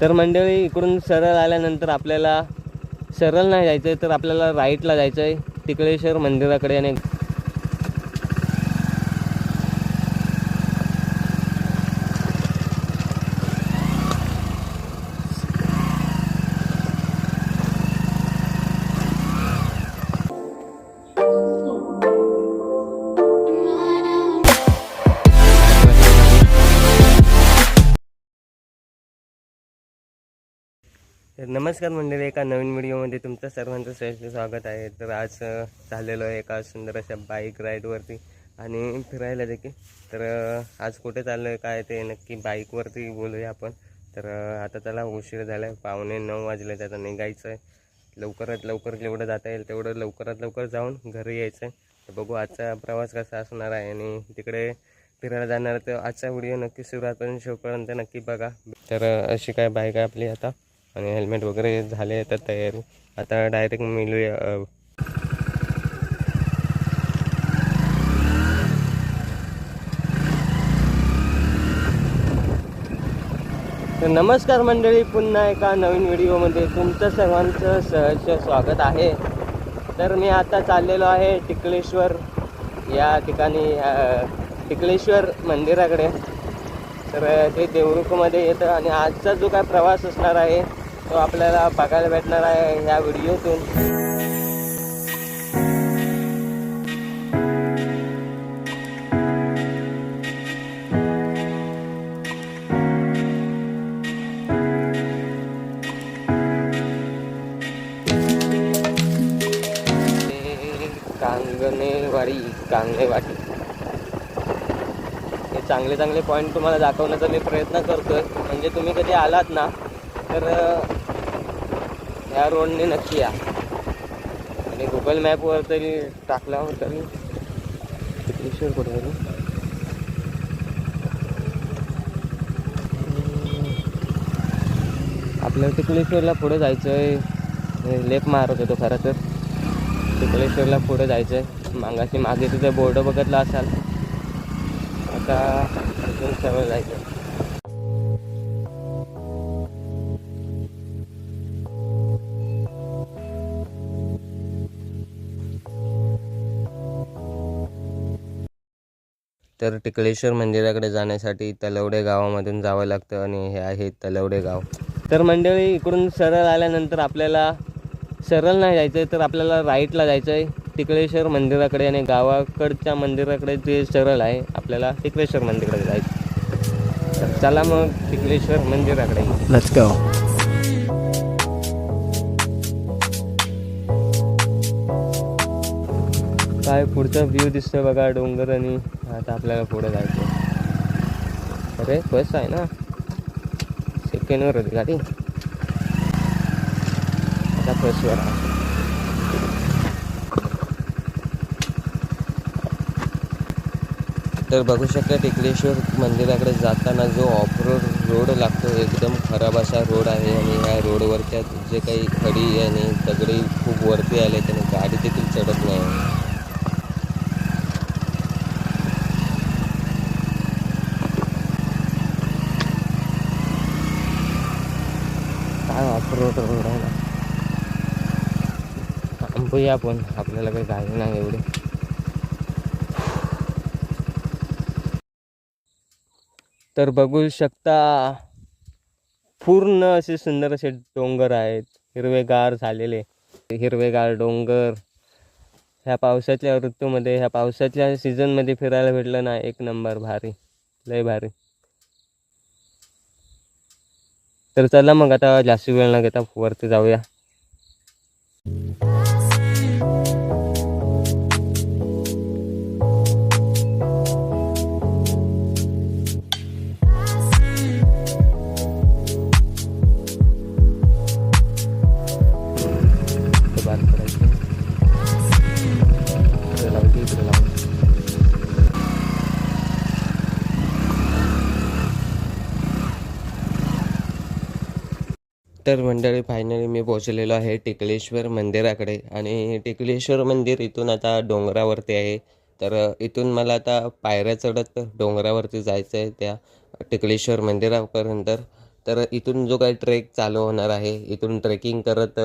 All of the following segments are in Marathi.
तर मंडळी इकडून सरळ आल्यानंतर आपल्याला सरळ नाही जायचं आहे, तर आपल्याला राईटला जायचं आहे टिकळेश्वर मंदिराकडे. आणि तर नमस्कार मंडळी, एका नवीन व्हिडिओमध्ये तुमचं सर्वांचं सहर्ष स्वागत आहे. तर आज चाललेलो आहे एका सुंदर अशा बाईक राईडवरती आणि फिरायला देखील. तर आज कुठे चाललो आहे काय ते नक्की बाईकवरती बोलूया आपण. तर आता त्याला उशीर झाला आहे, 8:45 वाजले, आता निघायचं आहे. लवकरात लवकर जेवढं जाता येईल तेवढं लवकरात लवकर जाऊन घरी यायचं आहे. तर बघू आजचा प्रवास कसा असणार आहे आणि तिकडे फिरायला जाणार. तर आजचा व्हिडिओ नक्की सुरुवातपासून शेवटपर्यंत नक्की बघा. तर अशी काय बाईक आहे आपली आता, आणि हेल्मेट वगैरे झाले तर तयारी. आता डायरेक्ट मिळूया. तर नमस्कार मंडळी, पुन्हा एका नवीन व्हिडिओमध्ये तुमचं सर्वांचं सहर्ष स्वागत आहे. तर मी आता चाललेलो आहे टिकळेश्वर या ठिकाणी, टिकळेश्वर मंदिराकडे. तर ते देवरुखमध्ये येतं आणि आजचा जो काय प्रवास असणार आहे तो आपल्याला बघायला भेटणार आहे ह्या व्हिडिओतून. कांगणेवाडी हे चांगले चांगले पॉईंट तुम्हाला दाखवण्याचा मी प्रयत्न करतोय. म्हणजे तुम्ही कधी आलात ना तर ह्या रोडने नक्की या. आणि गुगल मॅपवर तरी टाकल्यावर तरी टिकळेश्वर कुठे तरी आपल्याला टिकळेश्वरला पुढे जायचं आहे. लेप मारत होतो खरं तर. टिकळेश्वरला पुढे जायचं आहे. मागे तिथे बोर्ड बघितला असाल. आता इथून सरळ जायचं. तर टिकळेश्वर मंदिराकडे जाण्यासाठी तलवडे गावामधून जावं लागतं आणि हे आहे तलवडे गाव. तर मंडळी इकडून सरळ आल्यानंतर आपल्याला सरळ नाही जायचं आहे, तर आपल्याला राईटला जायचं आहे टिकळेश्वर मंदिराकडे. आणि गावाकडच्या मंदिराकडे जे सरळ आहे आपल्याला टिकळेश्वर मंदिराकडे जायचं. तर चला मग टिकळेश्वर मंदिराकडे, लेट्स गो. काय पुढचा व्ह्यू दिसतोय बघा, डोंगर. आणि आता आपल्याला पुढे जायचं. अरे बस आहे ना, सेकंडवर होती गाडी, आता फर्स्टवर आहे. तर बघू शकता टिकळेश्वर मंदिराकडे जाताना जो ऑफरोड रोड लागतो एकदम खराब असा रोड आहे. आणि ह्या रोडवरच्या जे काही खडी आणि दगडी खूप वरती आले त्याने गाडी देखील चढत नाही. काय ऑफरोड रोड आहे ना. थांबूया आपण, आपल्याला काही गाडी नाही एवढी. तर बघू शकता पूर्ण असे सुंदर असे डोंगर आहेत, हिरवेगार झालेले हिरवेगार डोंगर. ह्या पावसाच्या ऋतूमध्ये, ह्या पावसाच्या सीझनमध्ये फिरायला भेटलं ना, एक नंबर, भारी, लय भारी. तर चला मग आता जास्त वेळ न घेता वरती जाऊया. तर मंडळी फायनली मी पोहोचलेलो आहे टिकळेश्वर मंदिराकडे. आणि टिकळेश्वर मंदिर इथून आता डोंगरावरती आहे. तर इथून मला आता पायऱ्या चढत डोंगरावरती जायचं आहे त्या टिकळेश्वर मंदिरापर्यंत. तर इथून जो काही ट्रेक चालू होणार आहे, इथून ट्रेकिंग करत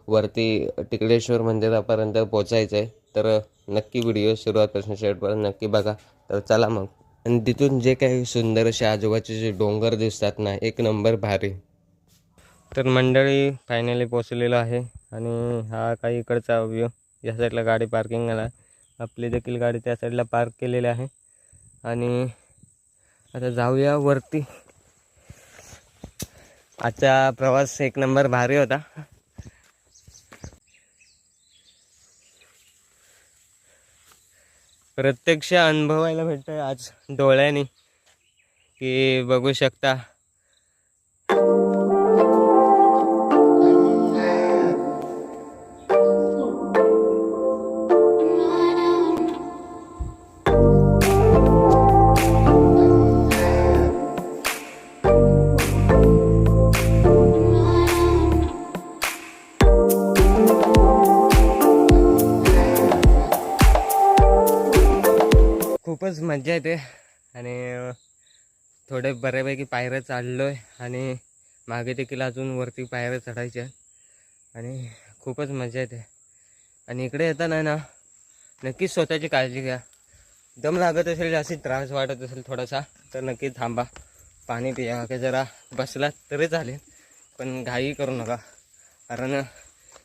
वरती टिकलेश्वर मंदिरापर्यंत पोचायचं आहे. तर नक्की व्हिडिओ सुरुवातपासून शेवटपर्यंत नक्की बघा. तर चला मग. आणि तिथून जे काही सुंदर असे आजूबाजूचे जे डोंगर दिसतात ना, एक नंबर भारी. तर मंडळी फायनली पोचलेलो आहे आणि हा काही इकडचा व्ह्यू. या साईडला गाडी पार्किंगला आहे, आपली देखील गाडी त्या साईडला पार्क केलेली आहे. आणि आता जाऊया वरती. आजचा प्रवास एक नंबर भारी होता. प्रत्यक्ष अनुभवायला भेटतोय आज डोळ्याने, की बघू शकता खूपच मजा येते. आणि थोडे बऱ्यापैकी पायऱ्या चढलो आहे आणि मागे देखील अजून वरती पायऱ्या चढायच्या आणि खूपच मजा येते. आणि इकडे येताना ना नक्कीच स्वतःची काळजी घ्या. दम लागत असेल, जास्त त्रास वाटत असेल थोडासा, तर नक्की थांबा, पाणी पिया, की जरा बसलात तरी चालेल, पण घाई करू नका. कारण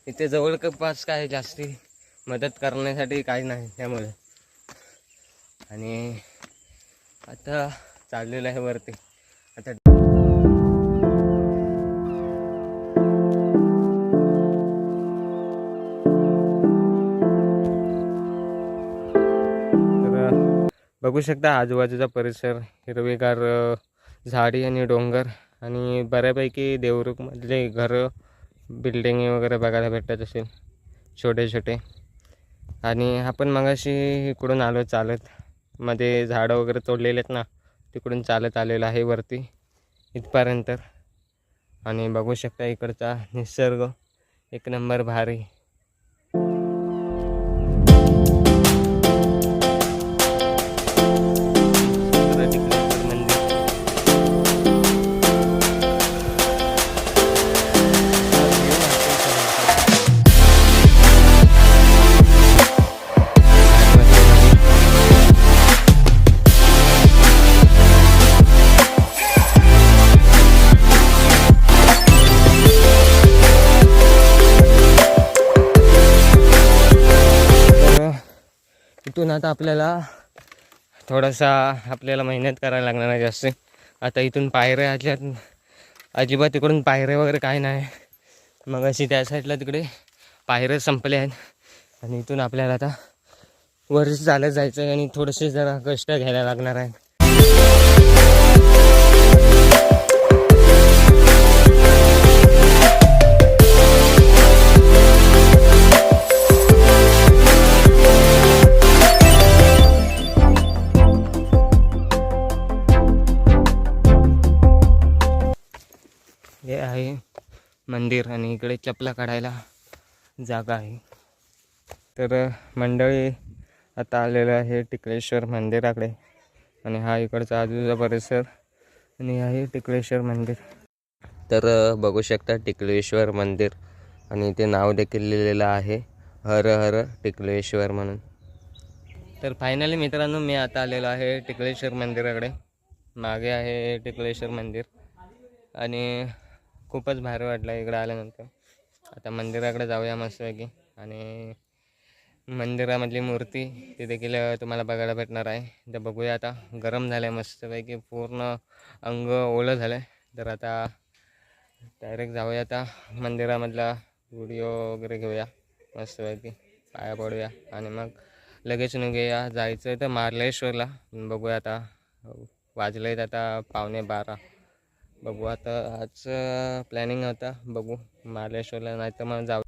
इथे जवळपास काय जास्ती मदत करण्यासाठी काही नाही त्यामुळे. आणि आता चाललेलं आहे वरती. आता बघू शकता आजूबाजूचा परिसर, हिरवेगार झाडी आणि डोंगर आणि बऱ्यापैकी देवरुखमधले घरं, बिल्डिंग वगैरे बघायला भेटत असेल छोटे छोटे. आणि आपण मगाशी इकडून आलो चालत, मध्ये झाडं वगैरे तोडलेले आहेत ना, तिकडून चालत आलेलं आहे वरती इथपर्यंत. आणि बघू शकता इकडचा निसर्ग एक नंबर भारी. इथून आता आपल्याला थोडासा मेहनत करायला लागणार आहे जास्त. आता इथून पायऱ्या अजिबात तिकडून पायऱ्या वगैरे काय नाही. मग अशी त्या साईडला तिकडे पायऱ्या संपल्या आहेत आणि इथून आपल्याला आता वर चालत जायचं आहे आणि थोडेसे जरा कष्ट घ्यायला लागणार आहे. हे आहे मंदिर आणि इकडे चपला काढायला जागा आहे. तर मंडळी आता आलेलं आहे टिकलेश्वर मंदिराकडे. आणि हा इकडचा आजूबाजूचा परिसर आणि आहे टिकलेश्वर मंदिर. तर बघू शकता टिकलेश्वर मंदिर आणि ते नाव देखील लिहिलेलं आहे, हर हर टिकलेश्वर म्हणून. तर फायनली मित्रांनो मी आता आलेलो आहे टिकलेश्वर मंदिराकडे. मागे आहे टिकलेश्वर मंदिर आणि खूपच भारी वाटलं इकडे आल्यानंतर. आता मंदिराकडे जाऊया मस्तपैकी. आणि मंदिरामधली मूर्ती ती देखील तुम्हाला बघायला भेटणार आहे. तर बघूया. आता गरम झालं आहे मस्तपैकी, पूर्ण अंग ओलं झालं आहे. तर आता डायरेक्ट जाऊया, आता मंदिरामधला व्हिडिओ वगैरे घेऊया मस्तपैकी, पाया पडूया आणि मग लगेच निघूया. जायचं आहे तर मार्लेश्वरला. बघूया आता वाजले आहेत आता 11:15. बघू आता आज प्लॅनिंग होता, बघू मार्लेश्वरला, नाही तर मग जाऊ.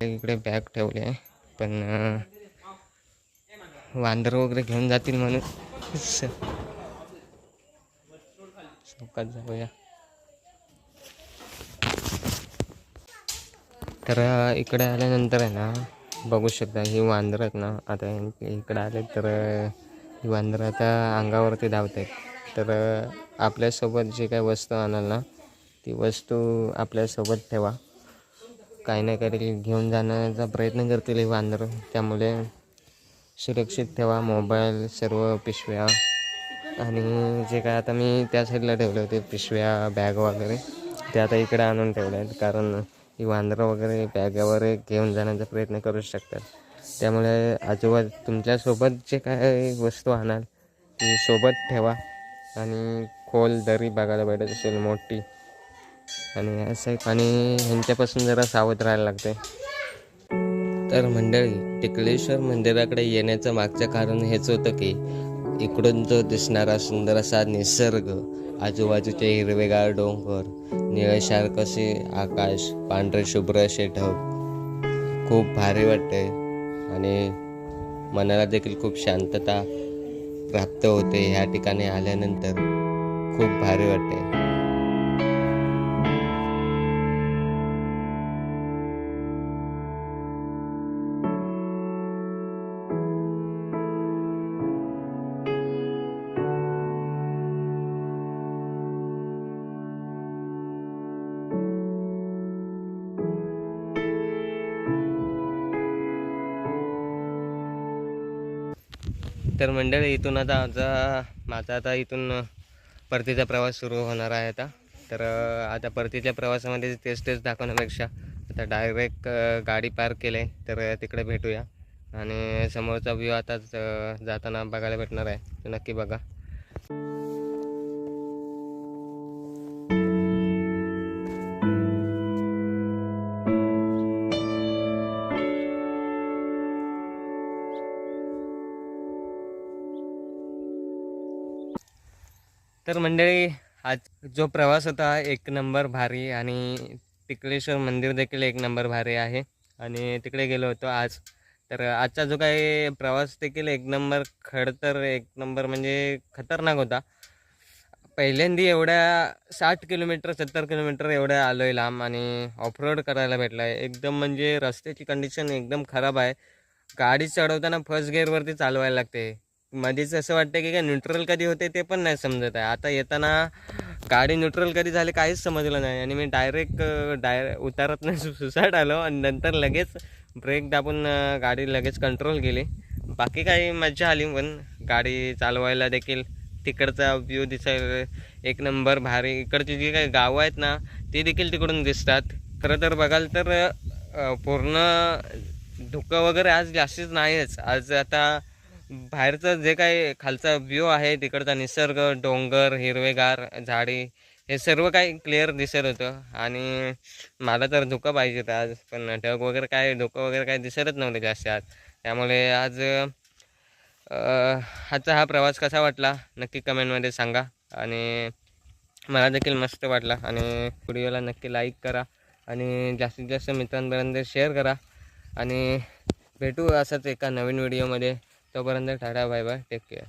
इकडे बॅग ठेवले आहे, पण वांदर वगैरे घेऊन जातील म्हणून चौकात जाऊया. तर इकडे आल्यानंतर आहे ना, बघू शकता ही वांदरं आहेत ना. आता इकडे आले तर ही वांदरं आता अंगावरती धावत आहेत. तर आपल्यासोबत जे काही वस्तू आणाल ना, ती वस्तू आपल्यासोबत ठेवा. काही ना काहीतरी घेऊन जाण्याचा प्रयत्न करतील ही वांदरं, त्यामुळे सुरक्षित ठेवा. मोबाईल, सर्व पिशव्या आणि जे काय आता मी त्या साईडला ठेवले होते पिशव्या, बॅग वगैरे, ते आता इकडे आणून ठेवले आहेत. कारण ही वांदरं वगैरे बॅगावर घेऊन जाण्याचा प्रयत्न करू शकतात. त्यामुळे आजोबा तुमच्यासोबत जे काय वस्तू आणाल ती सोबत ठेवा. आणि खोल दरी बघायला भेटत असेल मोठी, आणि असं आणि ह्यांच्यापासून जरा सावध राहायला लागते. तर मंडळी, टिकलेश्वर मंदिराकडे येण्याचं मागचं कारण हेच होतं की इकडून जो दिसणारा सुंदर असा निसर्ग, आजूबाजूचे हिरवेगार डोंगर, निळेशार कसे आकाश, पांढरे शुभ्र असे ढग, खूप भारी वाटते. आणि मनाला देखील खूप शांतता प्राप्त होते. ह्या ठिकाणी आल्यानंतर खूप भारी वाटते. तर मंडळी, इथून आता माझा आता इथून परतीचा प्रवास सुरू होणार आहे आता. तर आता परतीच्या प्रवासामध्ये तेच दाखवण्यापेक्षा आता डायरेक्ट गाडी पार्क केली आहे, तर तिकडे भेटूया. आणि समोरचा व्ह्यू आता जाताना बघायला भेटणार आहे, तर नक्की बघा. तर मंडळी, आज जो प्रवास होता एक नंबर भारी, आणि टिकलेश्वर मंदिर देखील एक नंबर भारी आहे. आणि तिकडे गेलो होतो आज. तर आजचा जो काही प्रवास देखील एक नंबर, खडतर एक नंबर म्हणजे खतरनाक होता. पहिल्यांदा एवढ्या 60 किलोमीटर 70 किलोमीटर एवढ्या आलो आहे लांब, आणि ऑफरोड करायला भेटला आहे. एकदम म्हणजे रस्त्याची कंडिशन एकदम खराब आहे. गाडी चढवताना फर्स्ट गिअरवरती चालवायला लागते. मध्येच असं वाटतं की काय न्यूट्रल कधी होते ते पण नाही समजत आहे. आता येताना गाडी न्यूट्रल कधी झाली काहीच समजलं नाही, आणि मी डायरेक्ट उतारत नाही सुसाट आलो, आणि नंतर लगेच ब्रेक दाबून गाडी लगेच कंट्रोल केली. बाकी काही मजा आली, पण गाडी चालवायला देखील तिकडचा व्ह्यू दिसायला एक नंबर भारी. इकडची जी काही गावं आहेत ना, ती देखील तिकडून दिसतात. खरं तर बघाल तर पूर्ण धुकं वगैरे आज जास्तीच नाहीच. आज आता बाहेरचं जे काही खालचा व्ह्यू आहे, तिकडचा निसर्ग, डोंगर, हिरवेगार झाडी, हे सर्व काही क्लिअर दिसत होतं. आणि मला तर धुकं पाहिजे होतं आज, पण ढग वगैरे काय, धुकं वगैरे काय दिसतच नव्हते जास्त आज. त्यामुळे आज आजचा हा प्रवास कसा वाटला नक्की कमेंटमध्ये सांगा. आणि मला देखील मस्त वाटला. आणि व्हिडिओला नक्की लाईक करा, आणि जास्तीत जास्त मित्रांपर्यंत शेअर करा. आणि भेटू असंच एका नवीन व्हिडिओमध्ये. तोपर्यंत tata, bye bye, take care.